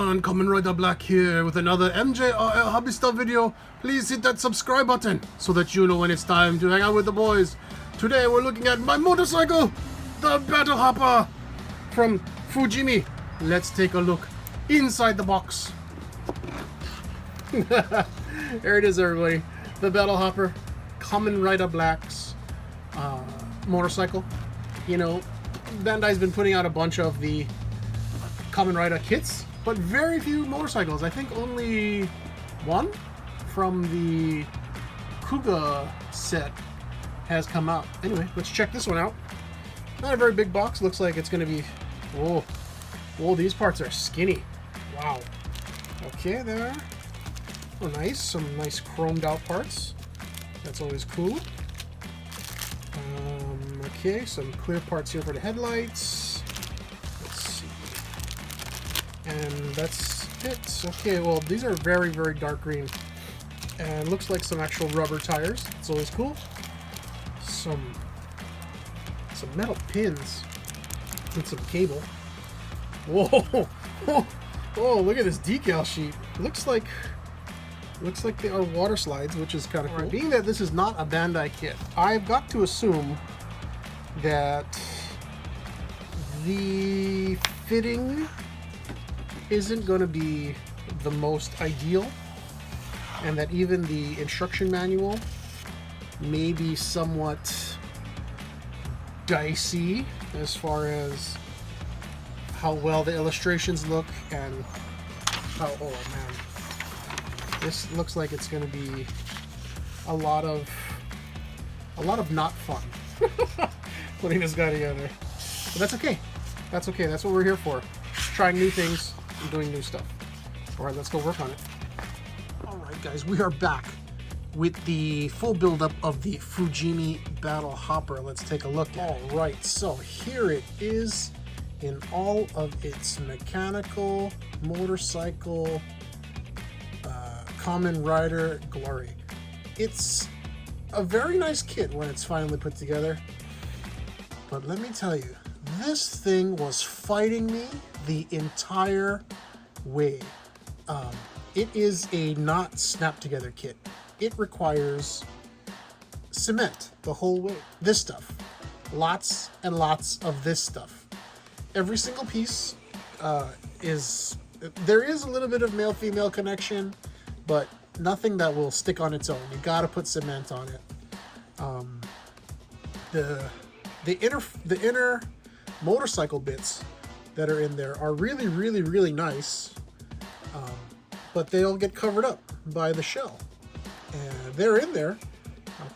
everyone, Kamen Rider Black here with another MJRL Hobby Stuff video. Please hit that subscribe button so that you know when it's time to hang out with the boys. Today we're looking at my motorcycle, the Battle Hopper from Fujimi. Let's take a look inside the box. There it is, everybody. The Battle Hopper, Kamen Rider Black's motorcycle. You know, Bandai's been putting out a bunch of the Kamen Rider kits, but very few motorcycles. I think only one from the Kuga set has come out. Anyway, let's check this one out. Not a very big box. Looks like it's going to be... Whoa. Whoa, these parts are skinny. Wow. Okay, there. Oh, nice. Some nice chromed out parts. That's always cool. Okay, some clear parts here for the headlights. Let's see. And that's it. Okay, well, these are very, very dark green. And looks like some actual rubber tires. It's always cool. Some metal pins and some cable. Whoa! Oh, look at this decal sheet. Looks like they are water slides, which is kind of cool. Being that this is not a Bandai kit, I've got to assume that the fitting isn't going to be the most ideal, and that even the instruction manual may be somewhat dicey as far as how well the illustrations look and how, oh man, this looks like it's going to be a lot of not fun putting this guy together. But that's okay. That's okay. That's what we're here for. Trying new things and doing new stuff. Alright, let's go work on it. Alright guys, we are back with the full build-up of the Fujimi Battle Hopper. Let's take a look. Alright, so here it is in all of its mechanical, motorcycle, Kamen Rider glory. It's a very nice kit when it's finally put together. But let me tell you, this thing was fighting me the entire way. It is a not snap together kit. It requires cement the whole way. This stuff. Lots and lots of this stuff. Every single piece there is a little bit of male-female connection, but nothing that will stick on its own. You gotta put cement on it. The inner motorcycle bits that are in there are really, really, really nice, but they'll get covered up by the shell. And they're in there.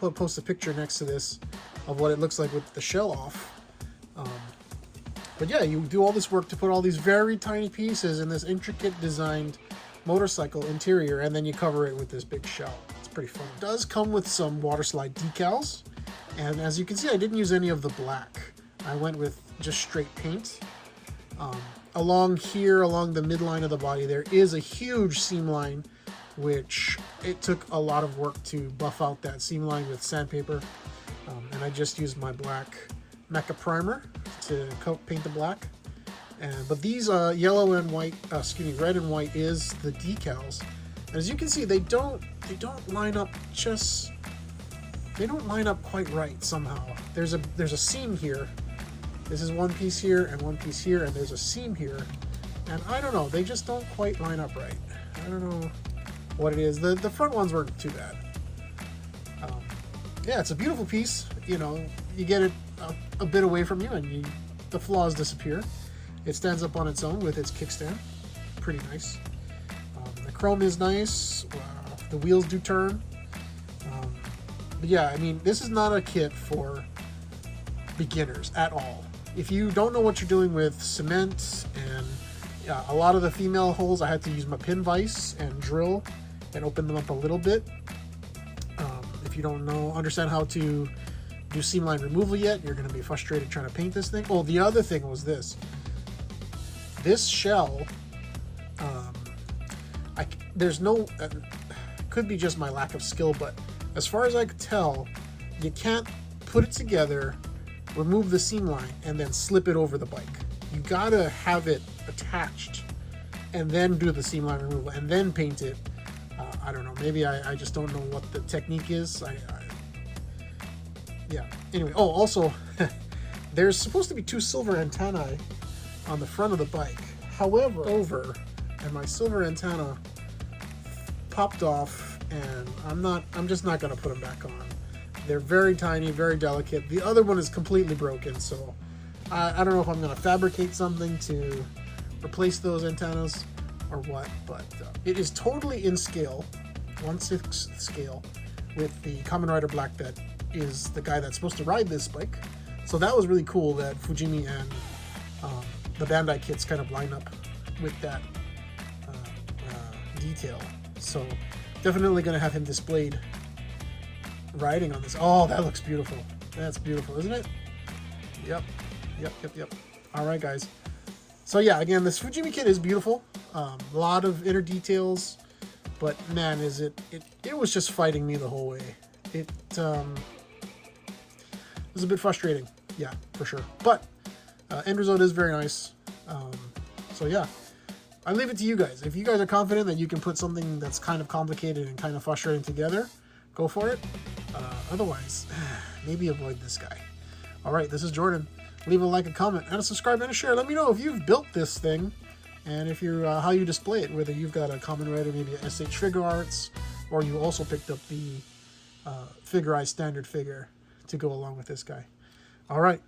I'll post a picture next to this of what it looks like with the shell off. But yeah, you do all this work to put all these very tiny pieces in this intricate designed motorcycle interior, and then you cover it with this big shell. It's pretty fun. It does come with some water slide decals, and as you can see, I didn't use any of the black. I went with just straight paint. Along here, along the midline of the body, there is a huge seam line, which it took a lot of work to buff out that seam line with sandpaper. And I just used my black Mecha primer to paint the black. But these yellow and white, red and white is the decals. And as you can see, they don't line up they don't line up quite right somehow. There's a seam here. This is one piece here and one piece here, and there's a seam here. And I don't know, they just don't quite line up right. I don't know what it is. The front ones weren't too bad. Yeah, it's a beautiful piece. You know, you get it a bit away from you and the flaws disappear. It stands up on its own with its kickstand. Pretty nice. The chrome is nice. The wheels do turn. But yeah, I mean, this is not a kit for beginners at all. If you don't know what you're doing with cement and a lot of the female holes, I had to use my pin vise and drill and open them up a little bit. If you don't understand how to do seam line removal yet, you're going to be frustrated trying to paint this thing. Oh, the other thing was this shell. There's no, could be just my lack of skill, but as far as I could tell, you can't put it together, remove the seam line, and then slip it over the bike. You gotta have it attached and then do the seam line removal, and then paint it. I don't know. Maybe I just don't know what the technique is. Yeah. Anyway. Oh, also, there's supposed to be 2 silver antennae on the front of the bike. However, and my silver antenna popped off, and I'm just not going to put them back on. They're very tiny, very delicate. The other one is completely broken, so I don't know if I'm going to fabricate something to replace those antennas or what, but it is totally in scale, 1/6 scale, with the Kamen Rider Black that is the guy that's supposed to ride this bike. So that was really cool that Fujimi and the Bandai kits kind of line up with that detail. So definitely going to have him displayed riding on this. Oh, that looks beautiful. That's beautiful, isn't it? Yep. All right, guys. So yeah, again, this Fujimi kit is beautiful. A lot of inner details, but man, it was just fighting me the whole way. It was a bit frustrating. Yeah, for sure. But end result is very nice. So yeah, I leave it to you guys. If you guys are confident that you can put something that's kind of complicated and kind of frustrating together, go for it. Otherwise, maybe avoid this guy. All right, this is Jordan. Leave a like, a comment, and a subscribe and a share. Let me know if you've built this thing, and if you're how you display it. Whether you've got a Kamen Rider, maybe a SH Figure Arts, or you also picked up the Figurized standard figure to go along with this guy. All right.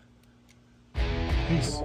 Peace.